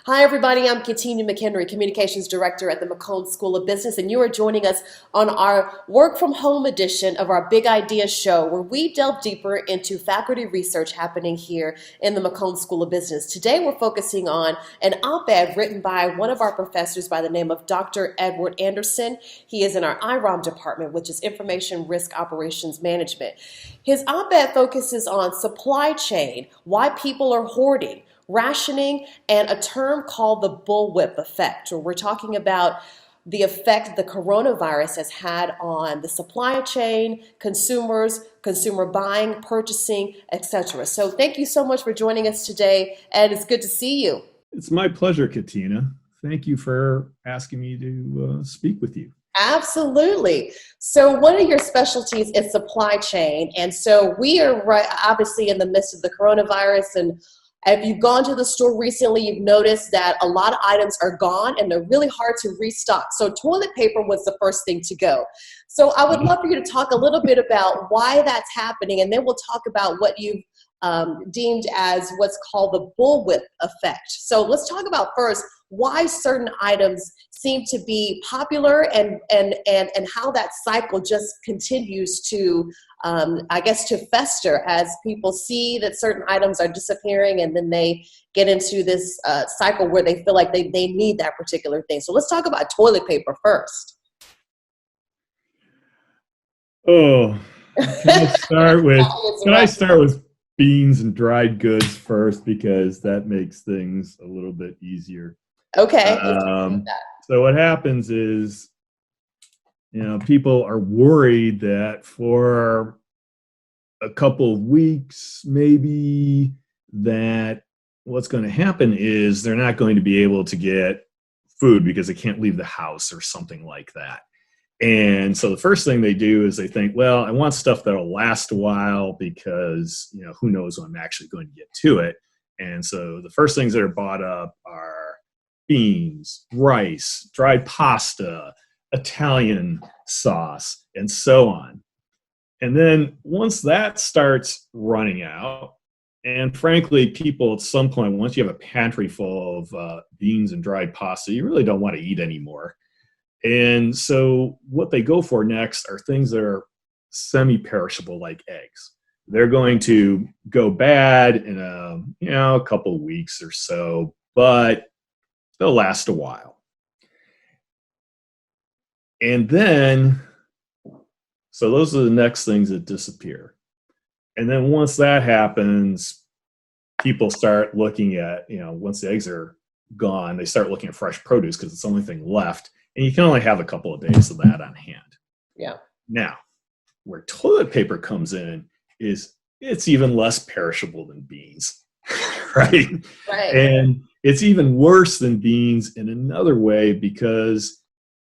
Hi, everybody. I'm Catenya McHenry, Communications Director at the McCombs School of Business, and you are joining us on our work from home edition of our Big Idea Show, where we delve deeper into faculty research happening here in the McCombs School of Business. Today, we're focusing on an op-ed written by one of our professors by the name of Dr. Edward Anderson. He is in our IROM department, which is Information Risk Operations Management. His op-ed focuses on supply chain, why people are hoarding, rationing, and a term called the bullwhip effect, where we're talking about the effect the coronavirus has had on the supply chain, consumers, consumer buying, purchasing, etc. So thank you so much for joining us today, and it's good to see you. It's my pleasure, Katina. Thank you for asking me to speak with you. Absolutely. So one of your specialties is supply chain, and so we are obviously in the midst of the coronavirus, and if you've gone to the store recently, you've noticed that a lot of items are gone and they're really hard to restock. So toilet paper was the first thing to go. So I would love for you to talk a little bit about why that's happening, and then we'll talk about what you've deemed as what's called the bullwhip effect. So let's talk about first why certain items seem to be popular and how that cycle just continues to I guess to fester as people see that certain items are disappearing, and then they get into this cycle where they feel like they need that particular thing. So let's talk about toilet paper first. Oh, can I start with beans and dried goods first, because that makes things a little bit easier. Okay. So what happens is, people are worried that for a couple of weeks, maybe, that what's going to happen is they're not going to be able to get food because they can't leave the house or something like that. And so the first thing they do is they think, well, I want stuff that'll last a while because, who knows when I'm actually going to get to it. And so the first things that are bought up are beans, rice, dried pasta, Italian sauce, and so on. And then once that starts running out, and frankly, people at some point, once you have a pantry full of beans and dried pasta, you really don't want to eat anymore. And so what they go for next are things that are semi-perishable, like eggs. They're going to go bad in a couple of weeks or so, but they'll last a while. And then, so those are the next things that disappear. And then once that happens, people start looking at, once the eggs are gone, they start looking at fresh produce because it's the only thing left. And you can only have a couple of days of that on hand. Yeah. Now, where toilet paper comes in is it's even less perishable than beans, right? Right. And it's even worse than beans in another way because,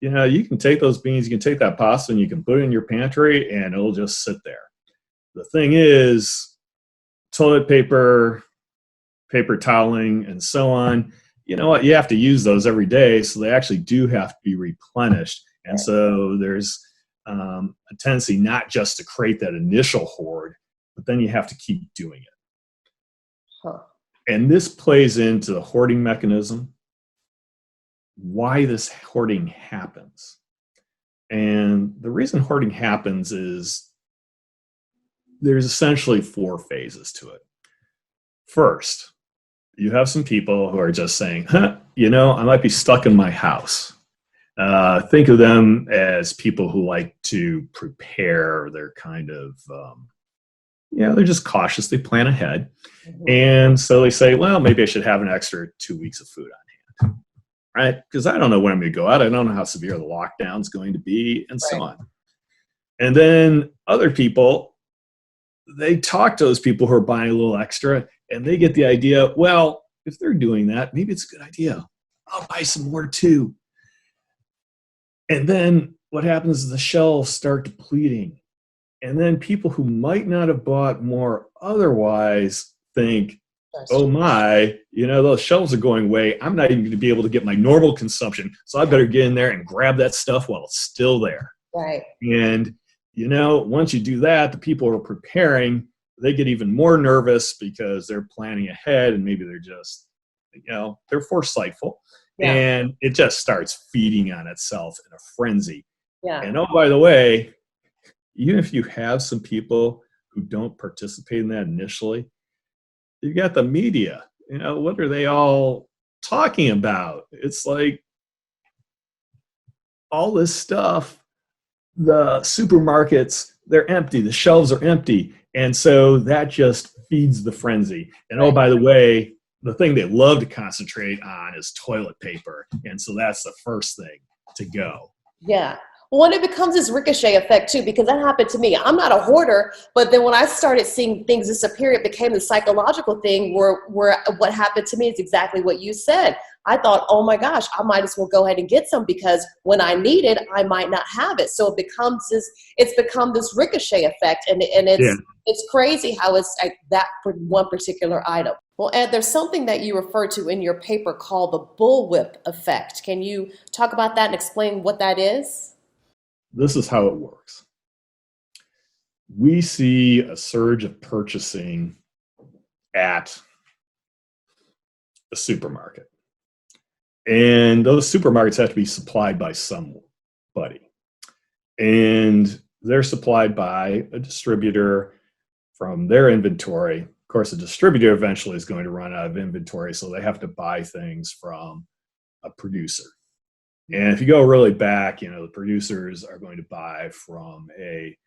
you can take those beans, you can take that pasta, and you can put it in your pantry, and it'll just sit there. The thing is, toilet paper, paper toweling, and so on, you have to use those every day, so they actually do have to be replenished. And so there's a tendency not just to create that initial hoard, but then you have to keep doing it. Huh. And this plays into the hoarding mechanism, why this hoarding happens. And the reason hoarding happens is there's essentially 4 phases to it. First, you have some people who are just saying, I might be stuck in my house. Think of them as people who like to prepare. They're kind of, they're just cautious. They plan ahead. Mm-hmm. And so they say, well, maybe I should have an extra 2 weeks of food on hand, right? Because I don't know when I'm going to go out. I don't know how severe the lockdown is going to be, and so on. And then other people, they talk to those people who are buying a little extra, and they get the idea, well, if they're doing that, maybe it's a good idea. I'll buy some more too. And then what happens is the shelves start depleting. And then people who might not have bought more otherwise think, oh my, those shelves are going away. I'm not even going to be able to get my normal consumption. So I better get in there and grab that stuff while it's still there. Right. And, once you do that, the people who are preparing, they get even more nervous because they're planning ahead, and maybe they're just they're foresightful, Yeah. and it just starts feeding on itself in a frenzy. Yeah. And oh, by the way, even if you have some people who don't participate in that initially, you've got the media. What are they all talking about? It's like all this stuff, the supermarkets, they're empty, the shelves are empty. And so that just feeds the frenzy. And oh, Right. by the way, the thing they love to concentrate on is toilet paper. And so that's the first thing to go. Yeah. Well, and it becomes this ricochet effect too, because that happened to me. I'm not a hoarder, but then when I started seeing things disappear, it became the psychological thing where what happened to me is exactly what you said. I thought, oh my gosh, I might as well go ahead and get some because when I need it, I might not have it. So it's become this ricochet effect, and Yeah. it's crazy how it's like that for one particular item. Well, Ed, there's something that you refer to in your paper called the bullwhip effect. Can you talk about that and explain what that is? This is how it works. We see a surge of purchasing at a supermarket. And those supermarkets have to be supplied by somebody. And they're supplied by a distributor from their inventory. Of course, the distributor eventually is going to run out of inventory, so they have to buy things from a producer. And if you go really back, the producers are going to buy from a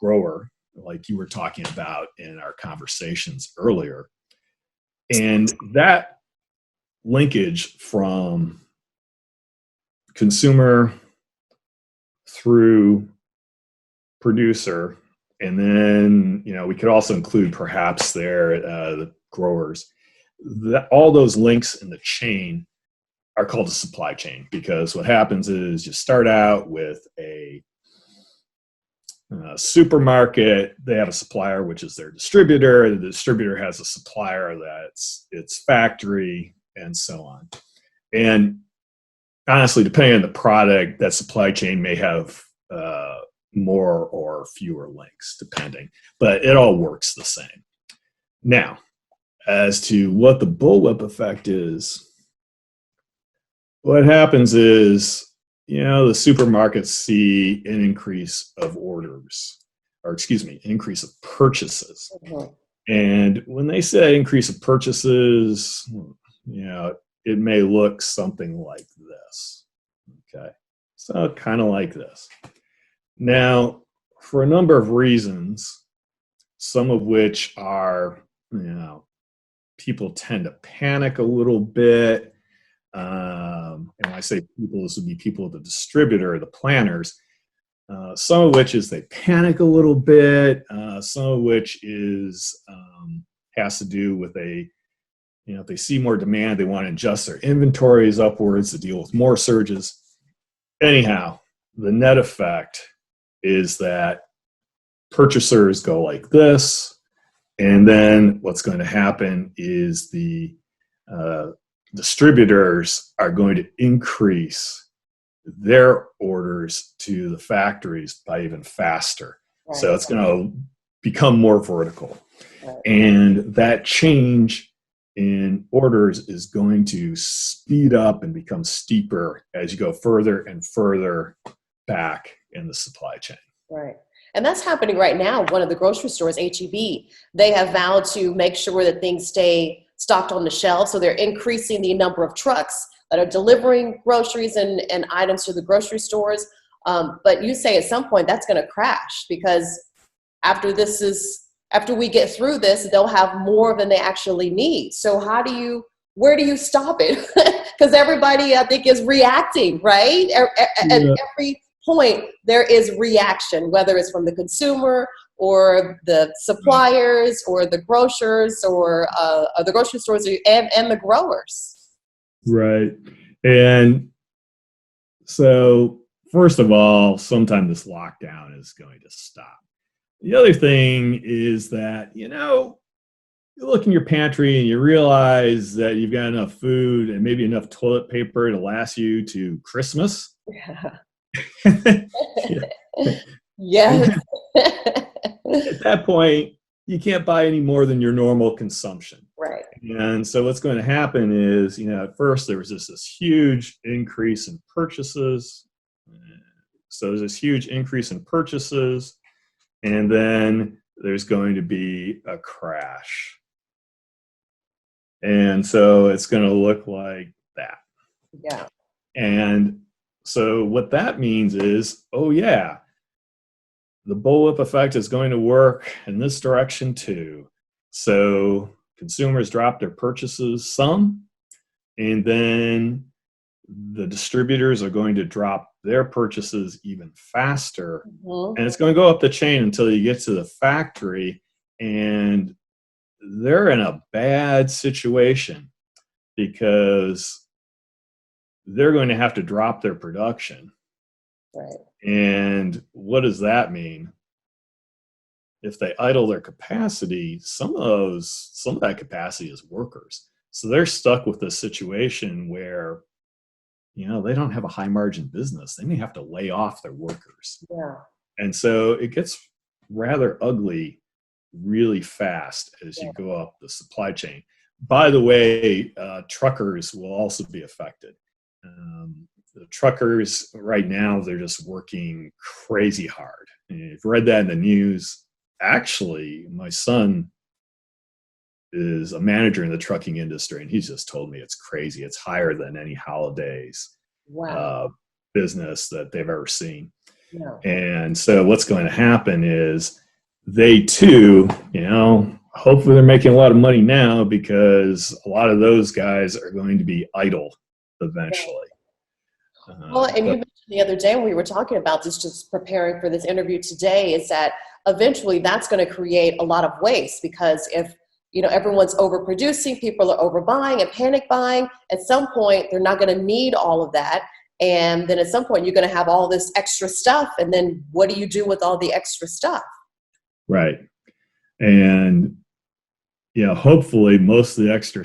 grower, like you were talking about in our conversations earlier. And that linkage from consumer through producer, and then we could also include perhaps the growers. All those links in the chain are called a supply chain, because what happens is you start out with a supermarket. They have a supplier, which is their distributor. The distributor has a supplier that's its factory, and so on. And honestly, depending on the product, that supply chain may have more or fewer links, depending. But it all works the same. Now, as to what the bullwhip effect is, what happens is, the supermarkets see an increase of orders, or increase of purchases. Mhm. And when they say increase of purchases, it may look something like this. Okay. So kind of like this. Now, for a number of reasons, some of which are, people tend to panic a little bit. And when I say people, this would be people at the distributor, the planners. Some of which is they panic a little bit. Some of which is has to do with if they see more demand, they want to adjust their inventories upwards to deal with more surges. Anyhow, the net effect is that purchasers go like this, and then what's going to happen is the distributors are going to increase their orders to the factories by even faster. Right. So it's going to become more vertical. Right. And that change in orders is going to speed up and become steeper as you go further and further back in the supply chain. Right. And that's happening right now. One of the grocery stores, H-E-B, they have vowed to make sure that things stay stocked on the shelves. So they're increasing the number of trucks that are delivering groceries and items to the grocery stores. But you say at some point that's going to crash, because after we get through this, they'll have more than they actually need. So where do you stop it? Because everybody, I think, is reacting, right? At every point, there is reaction, whether it's from the consumer or the suppliers or the grocers or the grocery stores and the growers. Right. And so, first of all, sometime this lockdown is going to stop. The other thing is that, you look in your pantry and you realize that you've got enough food and maybe enough toilet paper to last you to Christmas. Yes. At that point, you can't buy any more than your normal consumption. Right. And so what's going to happen is, at first there was this huge increase in purchases. So there's this huge increase in purchases, and then there's going to be a crash. And so it's going to look like that. Yeah. And so what that means is, oh yeah, the bullwhip effect is going to work in this direction too. So consumers drop their purchases some, and then the distributors are going to drop their purchases even faster. Mm-hmm. And it's going to go up the chain until you get to the factory, and they're in a bad situation because they're going to have to drop their production. Right. And what does that mean? If they idle their capacity, some of that capacity is workers. So they're stuck with this situation where, they don't have a high margin business. They may have to lay off their workers. Yeah. And so it gets rather ugly really fast as you go up the supply chain. By the way, truckers will also be affected. The truckers right now, they're just working crazy hard. And you've read that in the news. Actually, my son is a manager in the trucking industry, and he's just told me it's crazy. It's higher than any holidays business that they've ever seen. Yeah. And so what's going to happen is they too, hopefully they're making a lot of money now, because a lot of those guys are going to be idle eventually. Well, and you mentioned the other day when we were talking about this, just preparing for this interview today, is that eventually that's going to create a lot of waste, because if everyone's overproducing, people are overbuying and panic buying, at some point they're not going to need all of that, and then at some point you're going to have all this extra stuff, and then what do you do with all the extra stuff? Right. And hopefully most of the extra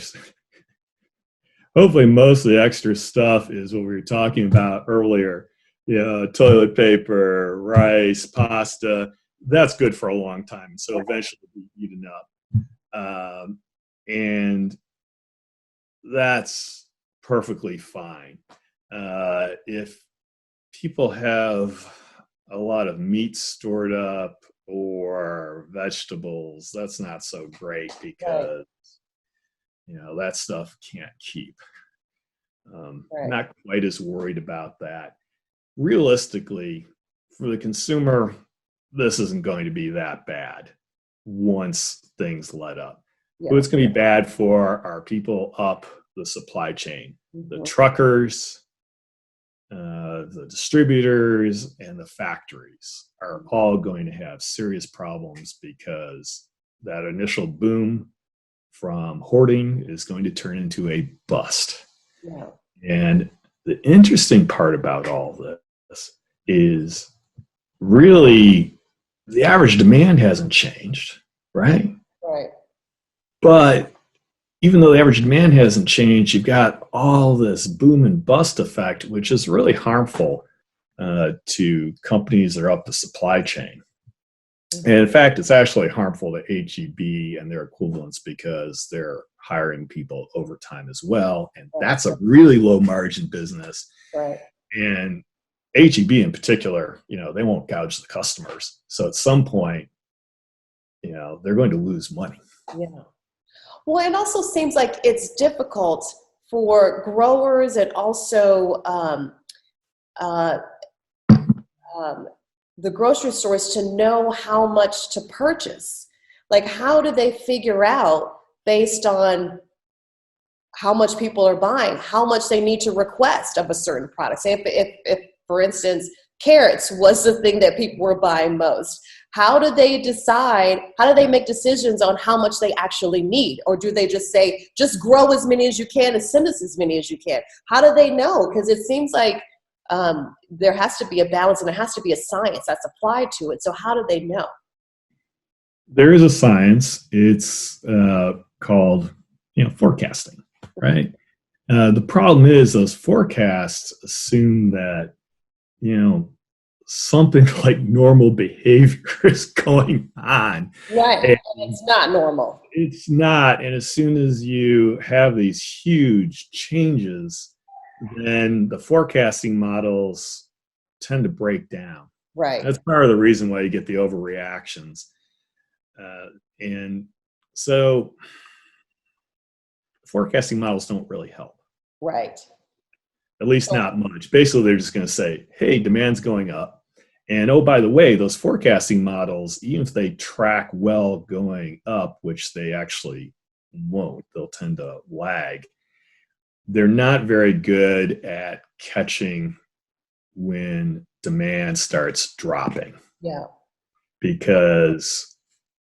stuff is what we were talking about earlier. Toilet paper, rice, pasta. That's good for a long time. So eventually it'll be eaten up. And that's perfectly fine. If people have a lot of meat stored up or vegetables, that's not so great, because that stuff can't keep. Not quite as worried about that. Realistically, for the consumer, this isn't going to be that bad once things let up. Yeah. What's going to be bad for are people up the supply chain, the truckers, the distributors, and the factories are all going to have serious problems, because that initial boom from hoarding is going to turn into a bust. Yeah. And the interesting part about all this is really the average demand hasn't changed, right? Right. But even though the average demand hasn't changed, you've got all this boom and bust effect, which is really harmful to companies that are up the supply chain. And in fact, it's actually harmful to H-E-B and their equivalents, because they're hiring people overtime as well. And that's a really low margin business. Right. And H-E-B in particular, they won't gouge the customers. So at some point, they're going to lose money. Yeah. Well, it also seems like it's difficult for growers and also the grocery stores to know how much to purchase. Like, how do they figure out, based on how much people are buying, how much they need to request of a certain product? Say if for instance, carrots was the thing that people were buying most. How do they decide, how do they make decisions on how much they actually need? Or do they just say, just grow as many as you can and send us as many as you can? How do they know? Because it seems like there has to be a balance, and there has to be a science that's applied to it. So how do they know? There is a science. It's called forecasting, right? The problem is those forecasts assume that something like normal behavior is going on. Right. And And it's not normal. it's not. And as soon as you have these huge changes, then the forecasting models tend to break down. Right. That's part of the reason why you get the overreactions. And so forecasting models don't really help, Right. at least So, not much. Basically, they're just going to say, hey, demand's going up. And oh, by the way, those forecasting models, even if they track well going up, which they actually won't, they'll tend to lag, they're not very good at catching when demand starts dropping, yeah. because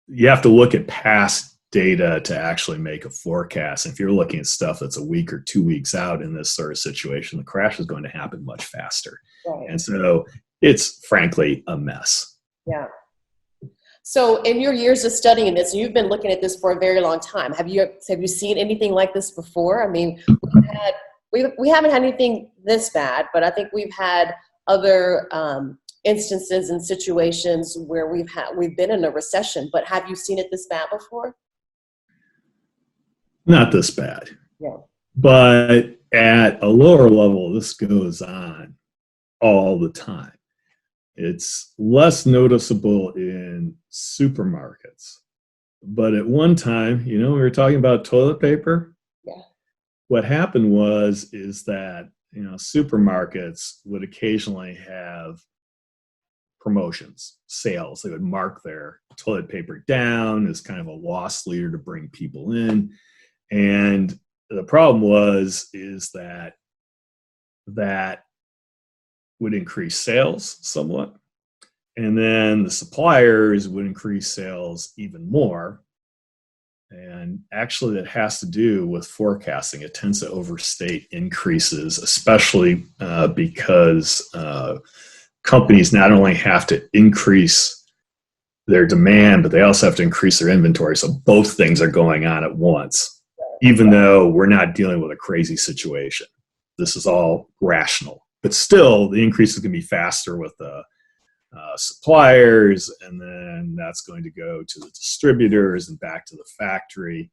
you have to look at past data to actually make a forecast. If you're looking at stuff that's a week or 2 weeks out in this sort of situation, the crash is going to happen much faster. Right. And so it's frankly a mess. Yeah. So in your years of studying this, and you've been looking at this for a very long time, have you seen anything like this before? I mean, we haven't had anything this bad, but I think we've had other instances and situations where we've been in a recession. But have you seen it this bad before? Not this bad, Yeah. but at a lower level, this goes on all the time. It's less noticeable in supermarkets. But at one time, we were talking about toilet paper. Yeah. What happened is that, supermarkets would occasionally have promotions, sales. They would mark their toilet paper down as kind of a loss leader to bring people in. And the problem is that would increase sales somewhat. And then the suppliers would increase sales even more. And actually, that has to do with forecasting. It tends to overstate increases, especially because companies not only have to increase their demand, but they also have to increase their inventory. So both things are going on at once, even though we're not dealing with a crazy situation. This is all rational. But still, the increase is going to be faster with the suppliers, and then that's going to go to the distributors and back to the factory.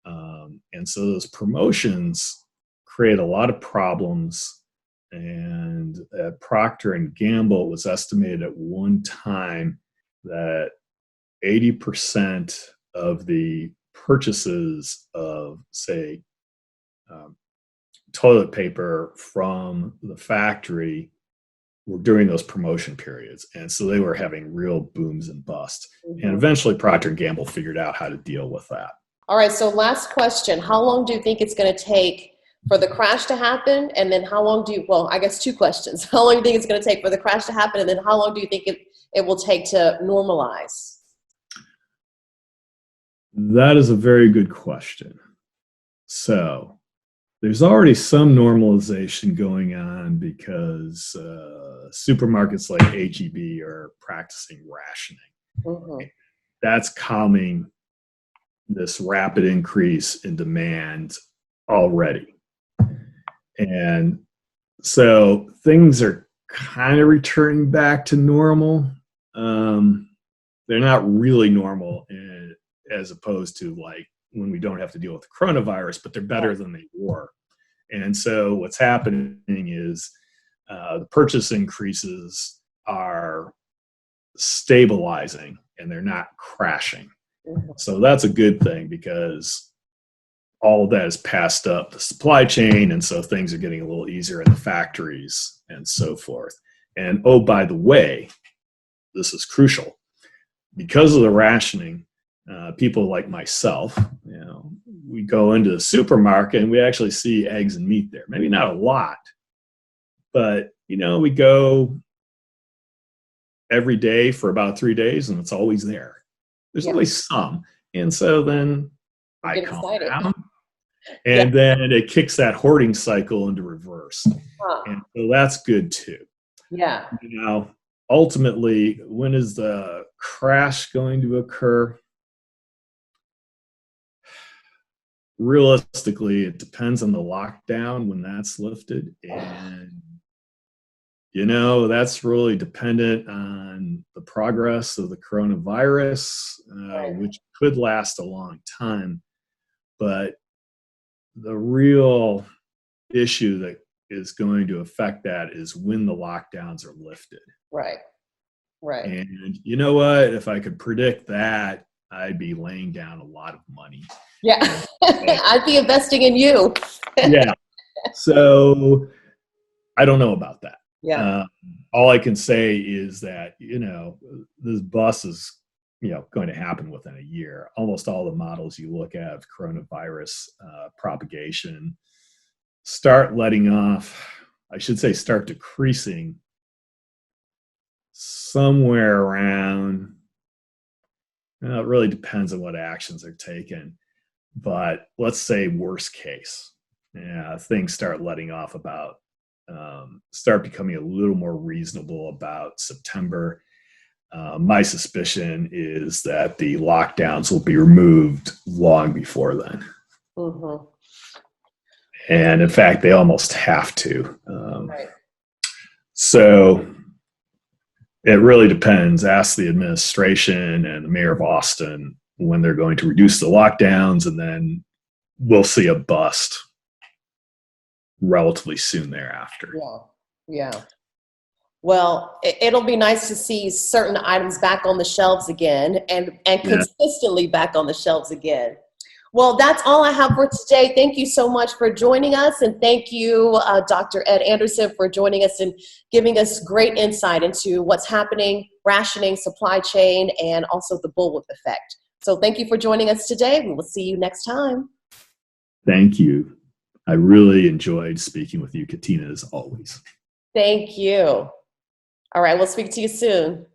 And so those promotions create a lot of problems. And at Procter and Gamble, it was estimated at one time that 80% of the purchases of, say, toilet paper from the factory were during those promotion periods. And so they were having real booms and busts. Mm-hmm. And eventually Procter & Gamble figured out how to deal with that. All right, so last question. How long do you think it's going to take for the crash to happen? And then how long I guess two questions. How long do you think it's going to take for the crash to happen? And then how long do you think it will take to normalize? That is a very good question. So there's already some normalization going on because supermarkets like H-E-B are practicing rationing. Mm-hmm. That's calming this rapid increase in demand already. And so things are kind of returning back to normal. They're not really normal as opposed to like when we don't have to deal with the coronavirus, but they're better than they were. And so what's happening is the purchase increases are stabilizing and they're not crashing. Mm-hmm. So that's a good thing because all of that is passed up the supply chain, and so things are getting a little easier in the factories and so forth. And oh, by the way, this is crucial. Because of the rationing, people like myself, we go into the supermarket and we actually see eggs and meat there. Maybe not a lot, but we go every day for about 3 days and it's always there. There's always some. And so then I calm down. And then it kicks that hoarding cycle into reverse. Huh. And so that's good too. Yeah. Ultimately, when is the crash going to occur? Realistically, it depends on the lockdown when that's lifted. And That's really dependent on the progress of the coronavirus, Right. which could last a long time. But the real issue that is going to affect that is when the lockdowns are lifted. Right. Right. And you know what? If I could predict that, I'd be laying down a lot of money. Yeah. I'd be investing in you. Yeah. So I don't know about that. Yeah. All I can say is that, this bust is, going to happen within a year. Almost all the models you look at of coronavirus propagation start decreasing somewhere around, it really depends on what actions are taken, but let's say worst case, things start letting off start becoming a little more reasonable about September. My suspicion is that the lockdowns will be removed long before then. Mm-hmm. And in fact, they almost have to. Right. So it really depends. Ask the administration and the mayor of Austin when they're going to reduce the lockdowns, and then we'll see a bust relatively soon thereafter. Yeah. Yeah. Well, it'll be nice to see certain items back on the shelves again and consistently back on the shelves again. Well, that's all I have for today. Thank you so much for joining us. And thank you, Dr. Ed Anderson, for joining us and giving us great insight into what's happening, rationing, supply chain, and also the bullwhip effect. So thank you for joining us today. We will see you next time. Thank you. I really enjoyed speaking with you, Catenya, as always. Thank you. All right, we'll speak to you soon.